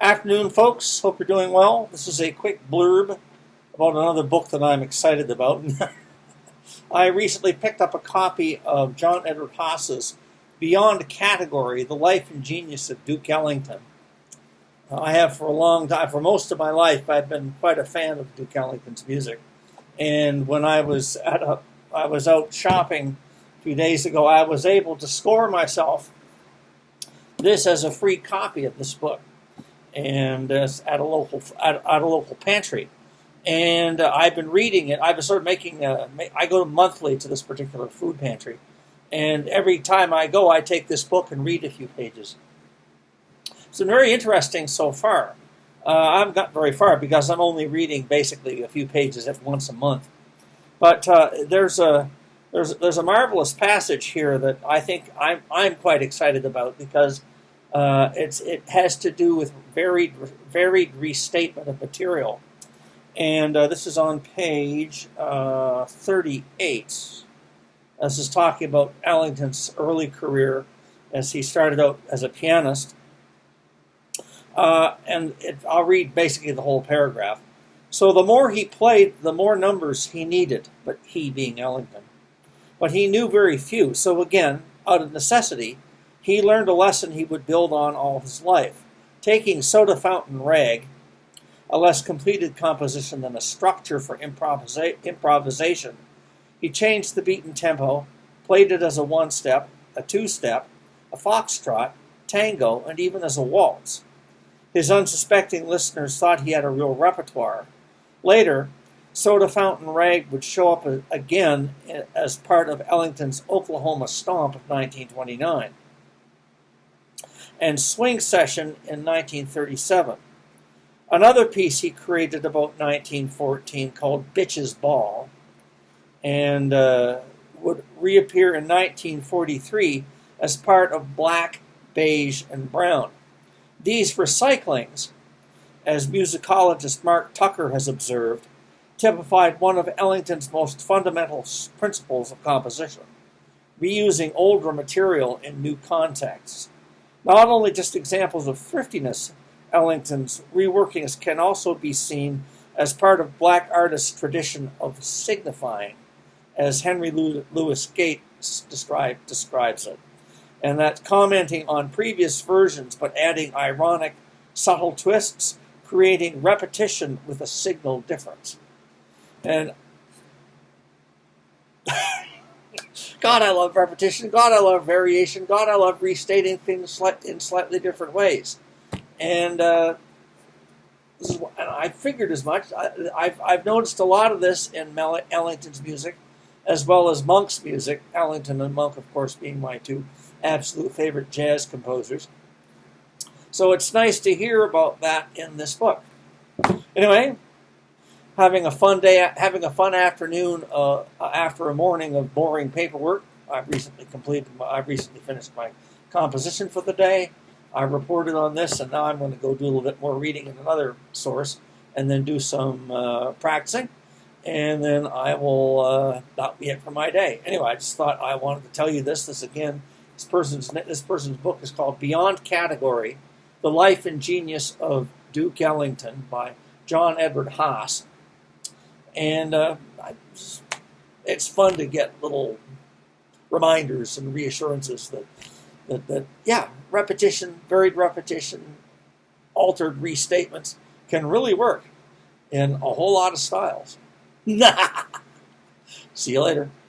Afternoon, folks. Hope you're doing well. This is a quick blurb about another book that I'm excited about. I recently picked up a copy of John Edward Hasse's Beyond Category, The Life and Genius of Duke Ellington. I have for a long time, for most of my life, I've been quite a fan of Duke Ellington's music. And when I was out shopping a few days ago, I was able to score myself this as a free copy of this book, and at a local pantry. And I've been reading it. I've started making. I go monthly to this particular food pantry, and every time I go, I take this book and read a few pages. It's been very interesting so far. I haven't gotten very far because I'm only reading basically a few pages once a month. But there's a marvelous passage here that I think I'm quite excited about because it has to do with varied restatement of material. And this is on page 38. This is talking about Ellington's early career as he started out as a pianist. I'll read basically the whole paragraph. So the more he played, the more numbers he needed, but he being Ellington. But he knew very few, so again, out of necessity, he learned a lesson he would build on all his life. Taking Soda Fountain Rag, a less completed composition than a structure for improvisation, he changed the beat and tempo, played it as a one-step, a two-step, a foxtrot, tango, and even as a waltz. His unsuspecting listeners thought he had a real repertoire. Later, Soda Fountain Rag would show up again as part of Ellington's Oklahoma Stomp of 1929 and Swing Session in 1937. Another piece he created about 1914 called Bitch's Ball and would reappear in 1943 as part of Black, Beige, and Brown. These recyclings, as musicologist Mark Tucker has observed, typified one of Ellington's most fundamental principles of composition, reusing older material in new contexts. Not only just examples of thriftiness, Ellington's reworkings can also be seen as part of black artists' tradition of signifying, as Henry Louis Gates describes it, and that commenting on previous versions but adding ironic, subtle twists, creating repetition with a signal difference. And God, I love repetition. God, I love variation. God, I love restating things in slightly different ways. And I figured as much. I've noticed a lot of this in Ellington's music, as well as Monk's music. Ellington and Monk, of course, being my two absolute favorite jazz composers. So it's nice to hear about that in this book. Anyway, having a fun afternoon after a morning of boring paperwork. I've recently finished my composition for the day. I reported on this, and now I'm going to go do a little bit more reading in another source, and then do some practicing, and then I will that'll be it for my day. Anyway, I just thought I wanted to tell you this. This person's book is called Beyond Category: The Life and Genius of Duke Ellington by John Edward Hasse. And it's fun to get little reminders and reassurances that repetition, varied repetition, altered restatements can really work in a whole lot of styles. See you later.